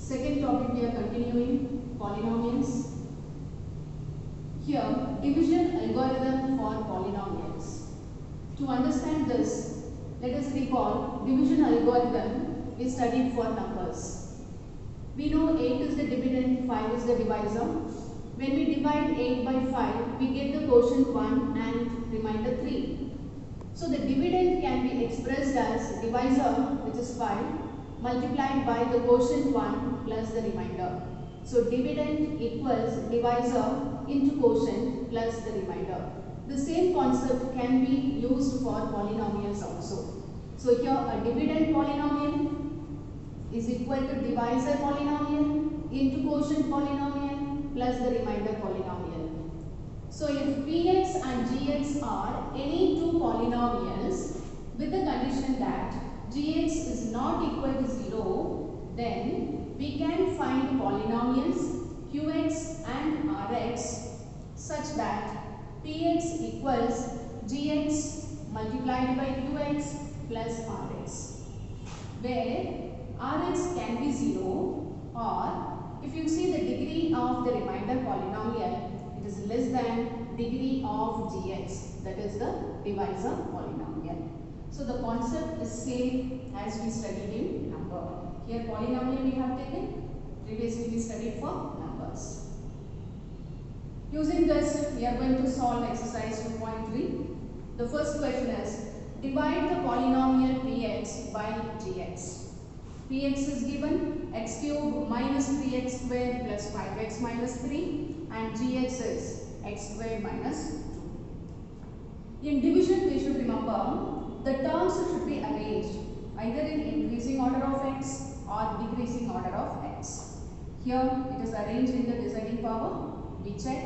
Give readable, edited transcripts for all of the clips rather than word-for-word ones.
Second topic we are continuing, polynomials. Here, division algorithm for polynomials. To understand this, let us recall division algorithm we studied for numbers. We know 8 is the dividend, 5 is the divisor. When we divide 8 by 5, we get the quotient 1 and remainder 3. So the dividend can be expressed as divisor, which is 5, multiplied by the quotient 1 plus the remainder. So dividend equals divisor into quotient plus the remainder. The same concept can be used for polynomials also. So here a dividend polynomial is equal to divisor polynomial into quotient polynomial plus the remainder polynomial. So if Px and Gx are any two polynomials with the condition that Gx is not equal to 0, then we can find polynomials Qx and Rx such that Px equals Gx multiplied by Qx plus Rx, where Rx can be 0, or if you see the degree of the remainder polynomial, it is less than degree of Gx, that is the divisor polynomial. So the concept is same as we studied in number. Here polynomial we have taken, previously we studied for numbers. Using this, we are going to solve exercise 2.3. The first question is, divide the polynomial Px by Gx. Px is given x cube minus 3x squared plus 5x minus 3, and Gx is x squared minus 2. In division, we should remember the terms should be arranged either in increasing order of x or decreasing order of x. Here it is arranged in the deciding power. We check.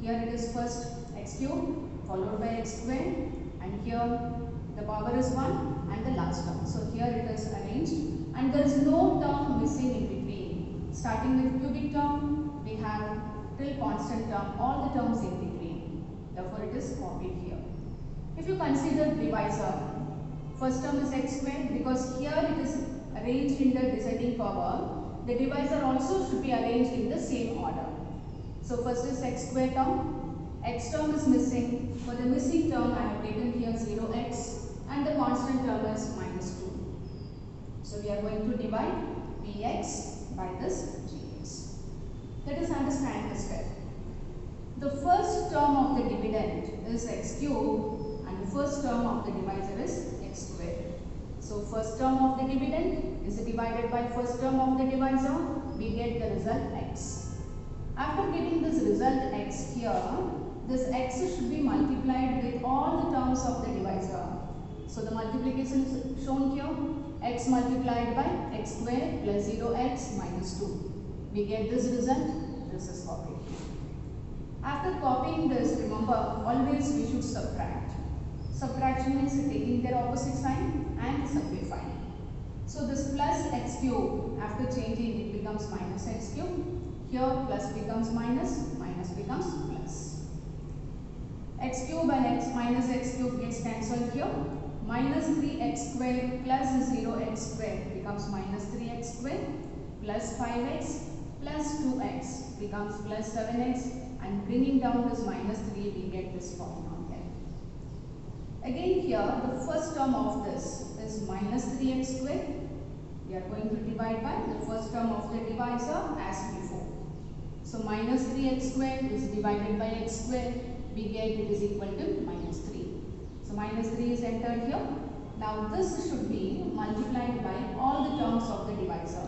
Here it is first x cube followed by x squared, and here the power is 1 and the last term. So here it is arranged and there is no term missing in between. Starting with cubic term, we have till constant term, all the terms in between. Therefore it is copied here. If you consider divisor, first term is x squared, because here it is arranged in the deciding power. The divisor also should be arranged in the same order. So first is x squared term, x term is missing. For the missing term I have taken here 0x and the constant term is minus 2. So we are going to divide Px by this Gx. Let us understand this step. The first term of the dividend is x cube and the first term of the divisor is x squared. So first term of the dividend is divided by first term of the divisor, we get the result x. After getting this result x here, this x should be multiplied with all the terms of the divisor. So the multiplication is shown here, x multiplied by x squared plus 0x minus 2. We get this result, this is copied. After copying this, remember always we should subtract. Subtraction means taking their opposite sign and simplifying. So this plus x cube, after changing it becomes minus x cube. Here plus becomes minus, minus becomes plus. X cube and x minus x cube gets cancelled here. Minus 3x squared plus 0x squared becomes minus 3x squared, plus 5x plus 2x becomes plus 7x, and bringing down this minus 3 we get this polynomial. Again here the first term of this is minus 3x squared. We are going to divide by the first term of the divisor as before. So minus 3x squared is divided by x squared, we get it is equal to minus 3. So minus 3 is entered here. Now this should be multiplied by all the terms of the divisor.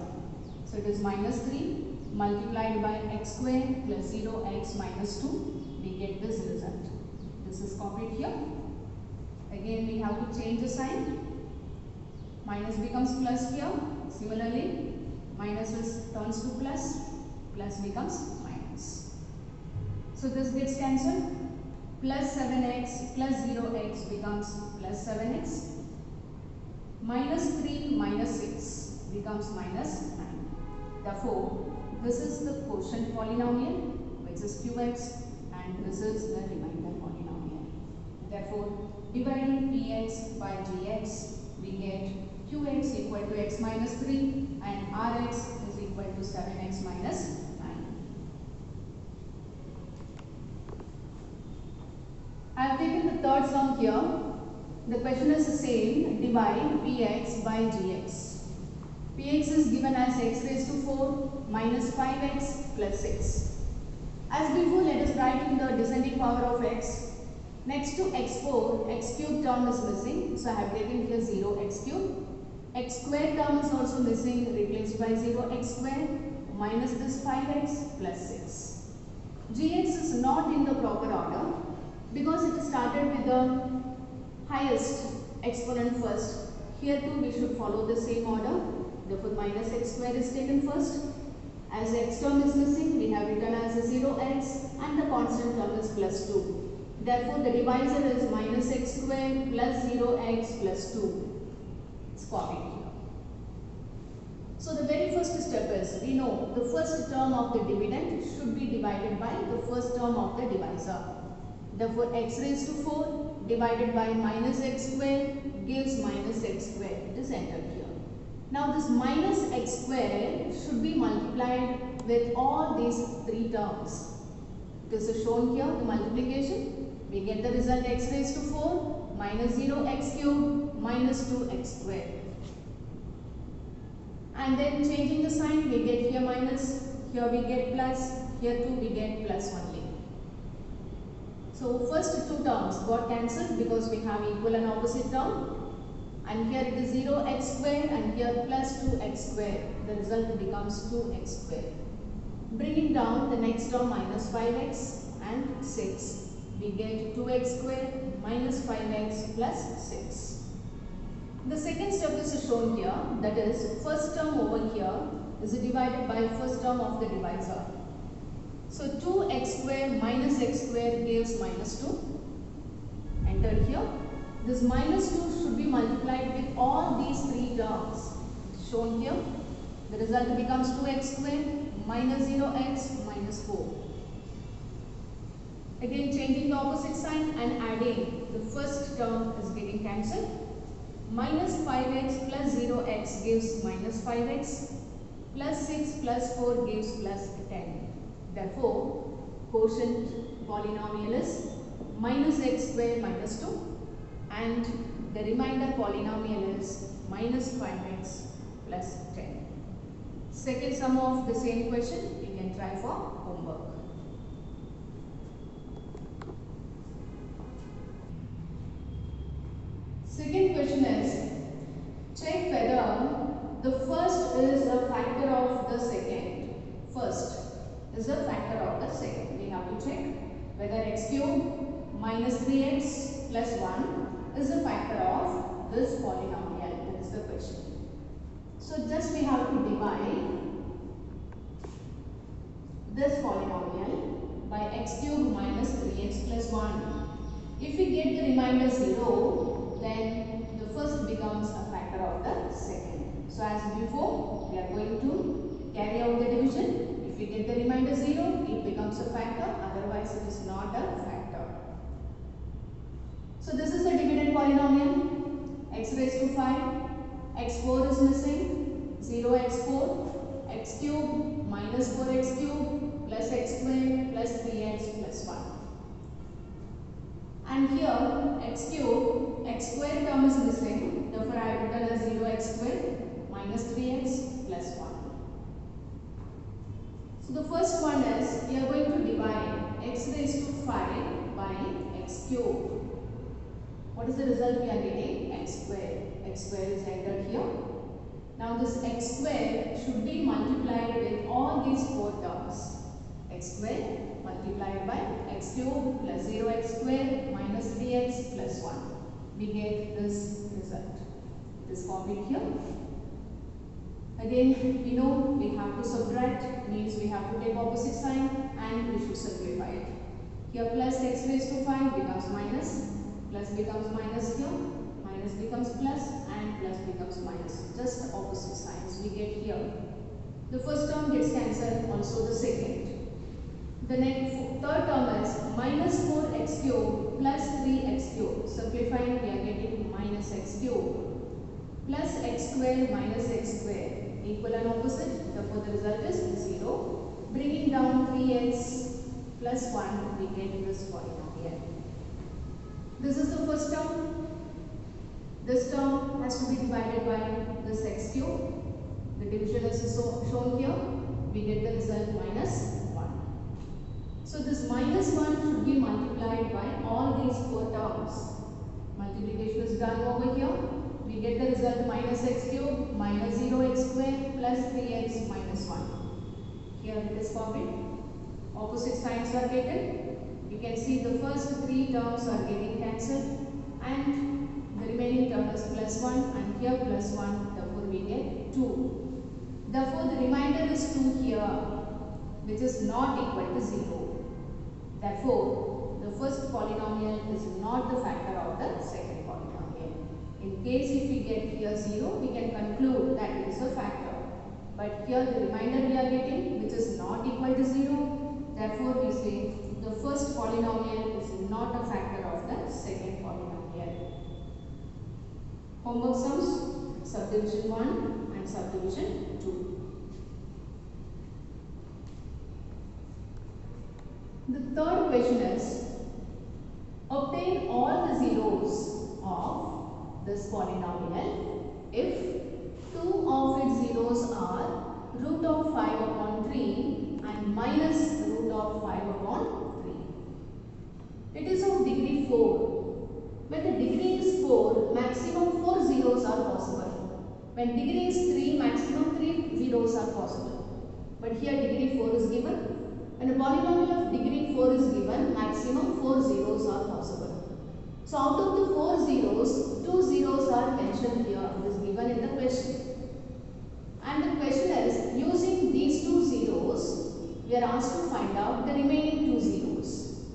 So it is minus 3 multiplied by x squared plus 0x minus 2, we get this result. This is copied here. Again we have to change the sign. Minus becomes plus here. Similarly, minus turns to plus, plus becomes minus. So this gets cancelled. Plus 7x plus 0x becomes plus 7x. Minus 3 minus 6 becomes minus 9. Therefore, this is the quotient polynomial, which is Qx, and this is the remainder polynomial. Therefore, dividing Px by Gx, we get Qx equal to x minus 3 and Rx is equal to to 7x minus 9. I have taken the third sum here. The question is the same. Divide px by gx. Px is given as x raised to 4 minus 5x plus 6. As before, let us write in the descending power of x. Next to x4, x cube term is missing. So I have taken here 0x cube. X square term is also missing, replaced by 0x square minus this 5x plus 6. Gx is not in the proper order because it started with the highest exponent first. Here too we should follow the same order. Therefore minus x square is taken first. As the x term is missing, we have written as a 0x and the constant term is plus 2. Therefore, the divisor is minus x square plus 0x plus 2. It's copied here. So, the very first step is, we know the first term of the dividend should be divided by the first term of the divisor. Therefore, x raised to 4 divided by minus x square gives minus x square. It is entered here. Now, this minus x square should be multiplied with all these three terms. This is shown here, the multiplication. We get the result x raised to 4 minus 0x cube minus 2x square. And then changing the sign, we get here minus, here we get plus, here too we get plus only. So first two terms got cancelled because we have equal and opposite term. And here it is 0x square and here plus 2x square. The result becomes 2x square. Bringing down the next term minus 5x and 6. We get 2x square minus 5x plus 6. The second step is shown here, that is first term over here is divided by first term of the divisor. So 2x square minus x square gives minus 2. Entered here. This minus 2 should be multiplied with all these three terms shown here. The result becomes 2x square minus 0x minus 4. Again changing the opposite sign and adding, the first term is getting cancelled. Minus 5x plus 0x gives minus 5x, plus 6 plus 4 gives plus 10. Therefore, quotient polynomial is minus x square minus 2 and the remainder polynomial is minus 5x plus 10. Second sum of the same question you can try for homework. Second question is, check whether the first is a factor of the second. First is a factor of the second. We have to check whether x cube minus 3x plus 1 is a factor of this polynomial. That is the question. So just we have to divide this polynomial by x cube minus 3x plus 1. If we get the remainder 0, then the first becomes a factor of the second. So as before, we are going to carry out the division. If we get the remainder 0, it becomes a factor, otherwise it is not a factor. So this is a dividend polynomial, x raised to 5, x4 is missing, 0x4, x cube minus 4x cube plus x square plus 3x plus 1. And here x cube, x square term is missing, therefore I have written as 0x square minus 3x plus 1. So the first one is, we are going to divide x raised to 5 by x cube. What is the result we are getting? X square. X square is entered here. Now this x square should be multiplied with all these four terms. X square multiplied by x cube plus 0x square minus 3x plus 1. We get this result. It is copied here. Again, we know we have to subtract, means we have to take opposite sign and we should simplify it. Here plus x raised to 5 becomes minus, plus becomes minus here, minus becomes plus and plus becomes minus. Just the opposite signs we get here. The first term gets cancelled, also the second. The next third term is minus 4x cube plus 3x cube. Simplifying, we are getting minus x cube plus x square minus x square. Equal and opposite, therefore the result is 0. Bringing down 3x plus 1, we get this polynomial. This is the first term. This term has to be divided by this x cube. The division is shown here. We get the result minus 1. So this minus 1 should be multiplied by all these 4 terms. Multiplication is done over here. We get the result minus x cube minus 0x square plus 3x minus 1. Here it is copied. Opposite signs are taken. You can see the first 3 terms are getting cancelled and the remaining term is plus 1 and here plus 1. Therefore we get 2. Therefore the remainder is 2 here, which is not equal to 0. Therefore the first polynomial is not the factor of the second polynomial. In case if we get here 0, we can conclude that it is a factor. But here the remainder we are getting, which is not equal to 0. Therefore we say the first polynomial is not a factor of the second polynomial. Homework sums, subdivision 1 and subdivision 2. The third question is, obtain all the zeros of this polynomial if 2 of its zeros are root of 5 upon 3 and minus root of 5 upon 3. It is of degree 4. When the degree is 4, maximum 4 zeros are possible. When degree is 3, maximum 3 zeros are possible. But here degree 4 is given. When a polynomial of degree 4 is given, maximum 4 zeros are possible. So out of the 4 zeros, 2 zeros are mentioned here. It is given in the question. And the question is, using these 2 zeros, we are asked to find out the remaining 2 zeros.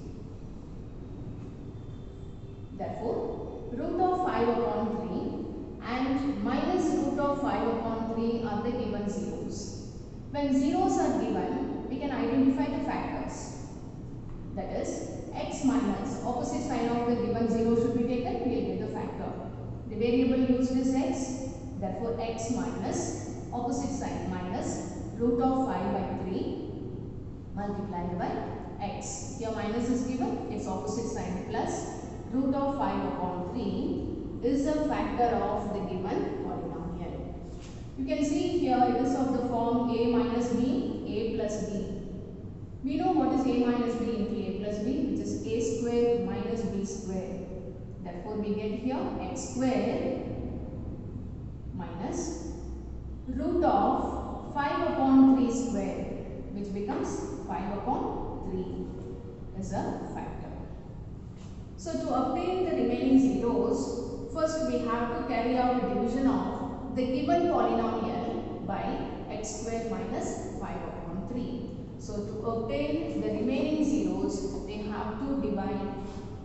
Therefore, root of 5 upon 3 and minus root of 5 upon 3 are the given zeros. When zeros are given, we can identify the factors. That is, x minus, opposite sign of the given 0 should be taken, we will get the factor. The variable used is x, therefore x minus, opposite sign minus, root of 5 by 3 multiplied by x. Here minus is given, its opposite sign plus, root of 5 upon 3 is a factor of the given polynomial. You can see here it is of the form a minus b, a plus b. We know what is a minus b into a plus b, which is a square minus b square. Therefore we get here x square minus root of 5 upon 3 square, which becomes 5 upon 3 is a factor. So to obtain the remaining zeros, first we have to carry out a division of the given polynomial by x square minus 5 upon 3. So to obtain the remaining zeros, we have to divide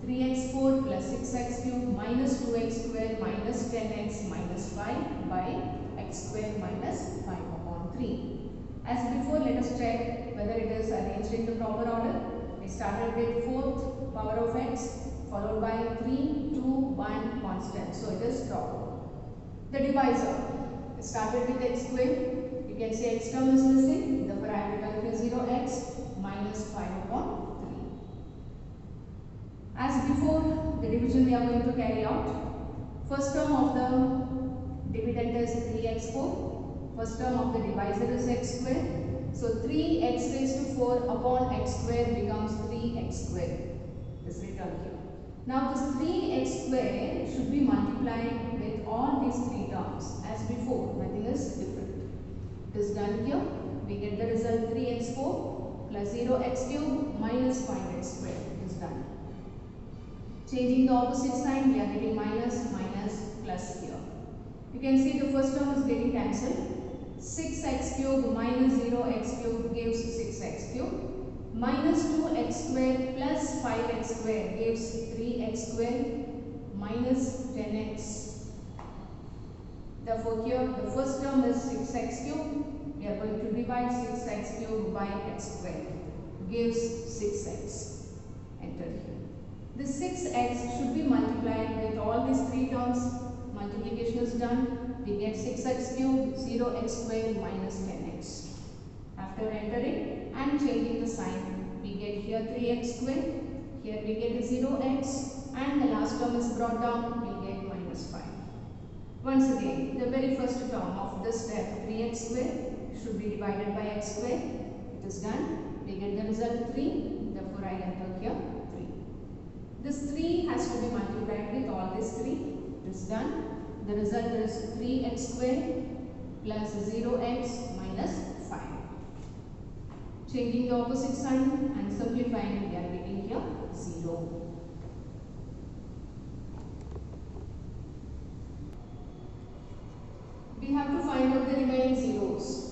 3x4 plus 6x cube minus 2x square minus 10x minus 5 by x square minus 5 upon 3. As before, let us check whether it is arranged in the proper order. We started with 4th power of x followed by 3, 2, 1 constant. So it is proper. The divisor started with x square. You can see x term is missing. Therefore, I have written here 0x minus 5 upon 3. As before, the division we are going to carry out. First term of the dividend is 3x4. First term of the divisor is x square. So 3x raised to 4 upon x square becomes 3x square. This is written here. Now this 3x square should be multiplied with all these 3 terms as before. Nothing is different. It is done here. We get the result 3x4 plus 0x cube minus 5x square. It is done. Changing the opposite sign, we are getting minus, minus, plus here. You can see the first term is getting cancelled. 6x cube minus 0x cube gives 6x cube. Minus 2x square plus 5x square gives 3x square minus 10x. Therefore, here the first term is 6x cube. We are going to divide 6x cube by x square. Gives 6x. Enter here. The 6x should be multiplied with all these 3 terms. Multiplication is done. we get 6x cube, 0x square minus 10x. After entering and changing the sign, we get here 3x square, here we get 0x, and the last term is brought down, we get minus 5. Once again, the very first term of this step, 3x square, should be divided by x square. It is done. We get the result 3. Therefore, I enter here 3. This 3 has to be multiplied with all these 3. It is done. The result is 3x square plus 0x minus 5. Changing the opposite sign and simplifying, we are getting here 0. We have to find out the remaining zeros.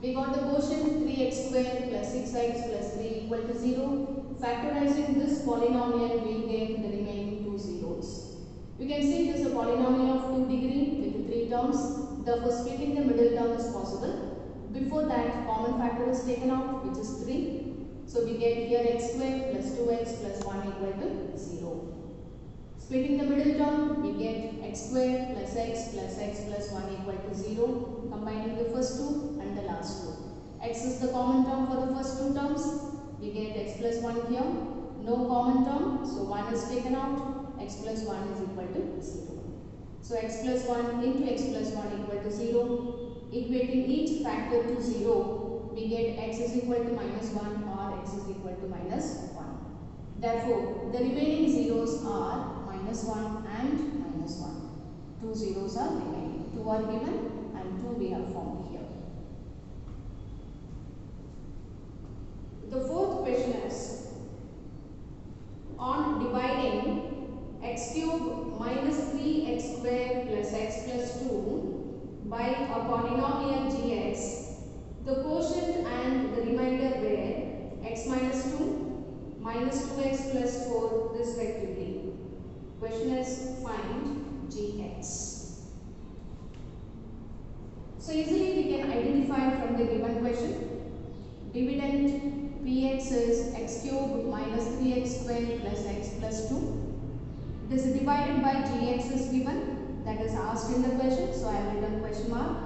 We got the quotient 3x square plus 6x plus 3 equal to 0. Factorizing this polynomial, we get the remaining 2 zeros. You can see it is a polynomial of 2 degree with 3 terms. Therefore, splitting the middle term is possible. Before that, common factor is taken out, which is 3. So, we get here x square plus 2x plus 1 equal to 0. Splitting the middle term, we get x square plus x plus 1 equal to 0. Combining the first two and the last two. X is the common term for the first two terms. We get x plus 1 here. No common term, so 1 is taken out. X plus 1 is equal to 0. So x plus 1 into x plus 1 equal to 0. Equating each factor to 0, we get x is equal to minus 1 or x is equal to minus 1. Therefore, the remaining zeros are minus 1 and minus 1. 2 zeros are remaining. 2 are given and 2 we have found here. The fourth question is, on dividing x cube minus 3x square plus x plus 2 by a polynomial gx, the quotient and the remainder were x minus 2, minus 2x plus 4 respectively. Question is, find gx. So easily we can identify from the given question. Dividend px is x cube minus 3x square plus x plus 2. It is divided by gx is given, that is asked in the question, so I have written question mark.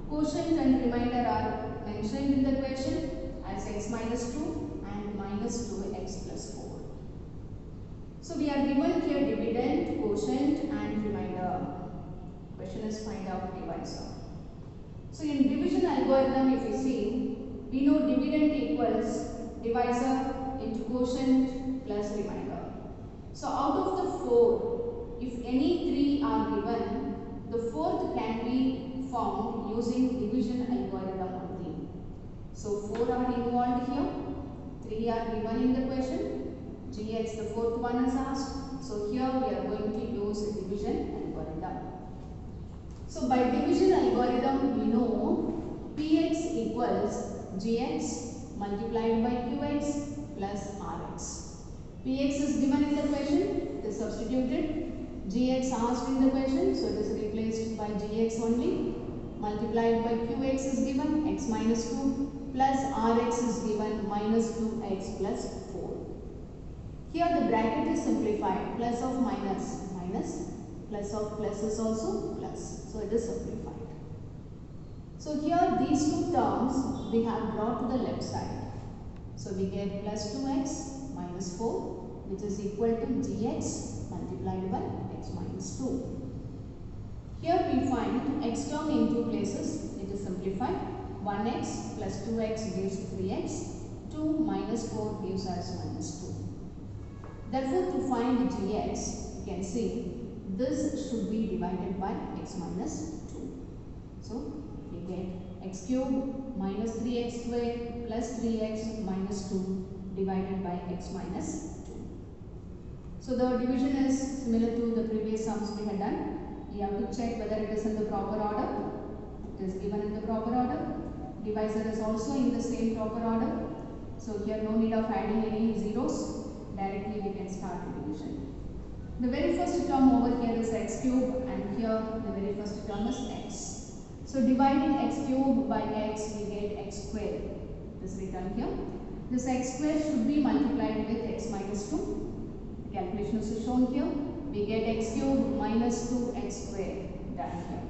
Quotient and remainder are mentioned in the question as x minus 2 and minus 2x plus 4. So we are given here dividend, quotient and remainder. Question is find out divisor. So in division algorithm, if you see, we know dividend equals divisor into quotient plus remainder. So out of the 4, if any 3 are given, the fourth can be found using division algorithm only. So 4 are involved here, 3 are given in the question, gx the fourth one is asked. So here we are going to use a division algorithm. So by division algorithm, we know px equals gx multiplied by qx plus rx. Px is given in the question, it is substituted. Gx asked in the question, so it is replaced by gx only. Multiplied by qx is given, x minus 2 plus rx is given minus 2x plus 4. Here the bracket is simplified, plus of minus, minus, plus of plus is also plus. So it is simplified. So here these two terms we have brought to the left side. So we get plus 2x minus 4, which is equal to gx multiplied by x minus 2. Here we find x term in two places, it is simplified. 1x plus 2x gives 3x, 2 minus 4 gives us minus 2. Therefore, to find gx, you can see this should be divided by x minus 2. So, we get x cube minus 3x square plus 3x minus 2 divided by x minus 2. So, the division is similar to the previous sums we had done. You have to check whether it is in the proper order. It is given in the proper order. Divisor is also in the same proper order. So, here no need of adding any zeros. Directly we can start the division. The very first term over here is x cube and here the very first term is x. So dividing x cube by x, we get x square. This written here. This x square should be multiplied with x minus 2. The calculation is shown here. We get x cube minus 2x square done here.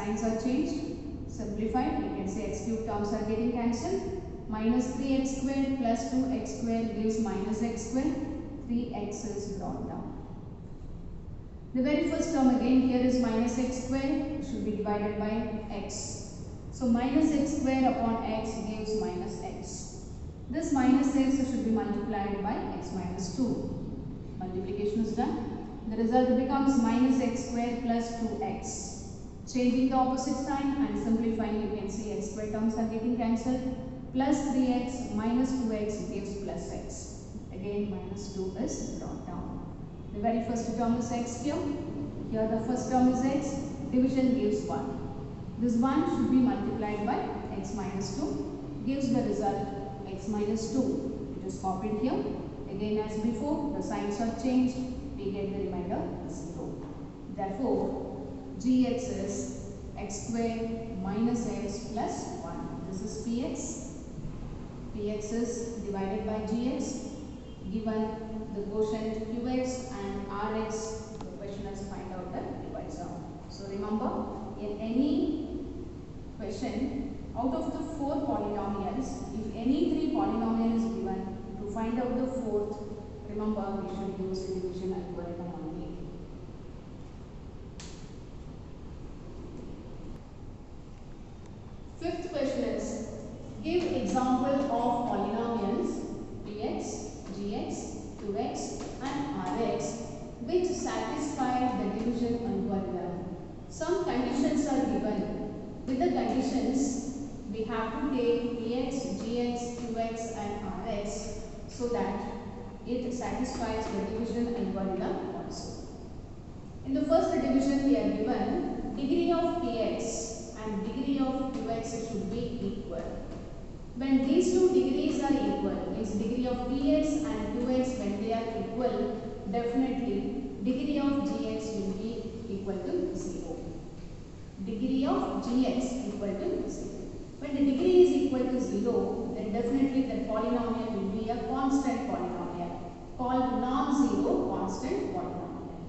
signs are changed. Simplified, you can say x cube terms are getting cancelled. Minus 3x squared plus 2x squared gives minus x squared. 3x is brought down. The very first term again here is minus x squared, should be divided by x. So minus x squared upon x gives minus x. This minus x should be multiplied by x minus 2. Multiplication is done. The result becomes minus x squared plus 2x. Changing the opposite sign and simplifying, you can see x squared terms are getting cancelled. Plus 3x minus 2x gives plus x. Again minus 2 is brought down. The very first term is x cube. Here the first term is x. Division gives 1. This 1 should be multiplied by x minus 2. Gives the result x minus 2. It is copied here. Again as before, the signs are changed. We get the remainder 0. Therefore, gx is x squared minus x plus 1. This is px. Px is divided by gx. Given the quotient qx and rx, the question is find out the divisor. So remember, in any question, out of the 4 polynomials, if any 3 polynomial is given, to find out the 4th, remember we should use the division algorithm only. Fifth question is, give example of polynomials px, gx, qx and rx which satisfy the division algorithm. Some conditions are given. With the conditions, we have to take px, gx, qx and rx so that it satisfies the division algorithm also. In the first division, we are given degree of px and degree of qx should be equal. When these two degrees are equal, means degree of px and qx when they are equal, definitely degree of gx will be equal to 0. Degree of gx equal to 0. When the degree is equal to 0, then definitely the polynomial will be a constant polynomial called non-zero constant polynomial.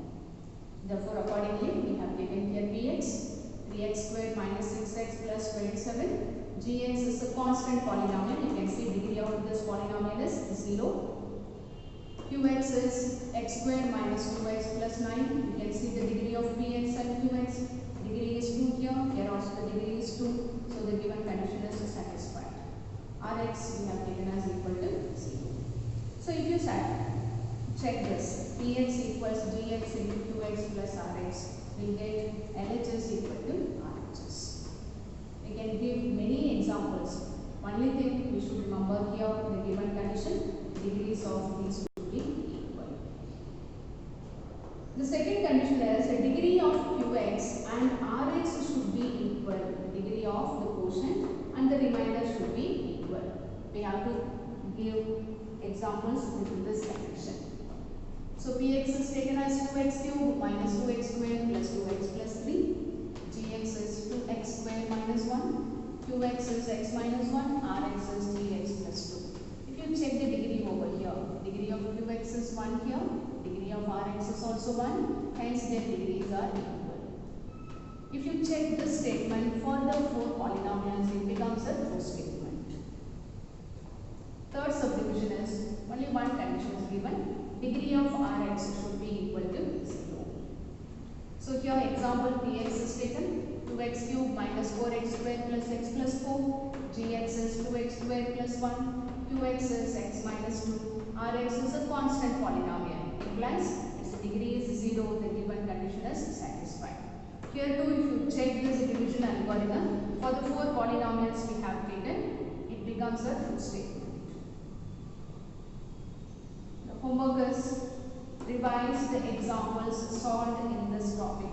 Therefore, accordingly, we have given here px, 3x squared minus 6x plus 27. Gx is a constant polynomial. You can see degree of this polynomial is 0. Qx is x squared minus 2x plus 9. You can see the degree of px and qx. Degree is 2 here. Here also the degree is 2. So the given condition is satisfied. Rx we have taken as equal to 0. So if you check this, px equals gx into qx plus rx, we get LHS equal to RHS. We can give many examples. Only thing we should remember here, the given condition, degrees of these should be equal. The second condition is the degree of qx and rx should be equal. The degree of the quotient and the remainder should be equal. We have to give examples within this condition. So px is taken as 2x cubed minus 2x squared plus 2x plus 3. Gx is 2x squared minus 1. Qx is x minus 1. Rx is 3x plus 2. If you check the degree over here, degree of qx is 1 here. Degree of rx is also 1. Hence their degrees are equal. If you check this statement for the 4 polynomials, it becomes a true statement. Third subdivision is only one condition is given. Degree of rx should be equal to 0. So here example px is taken. 2x cubed minus 4x squared plus x plus 4. Gx is 2x squared plus 1. Qx is x minus 2. Rx is a constant polynomial. Implies its degree is 0. The given condition is satisfied. Here too, if you check this division algorithm, for the 4 polynomials we have taken, it becomes a true statement. Homework is revise the examples solved in this topic.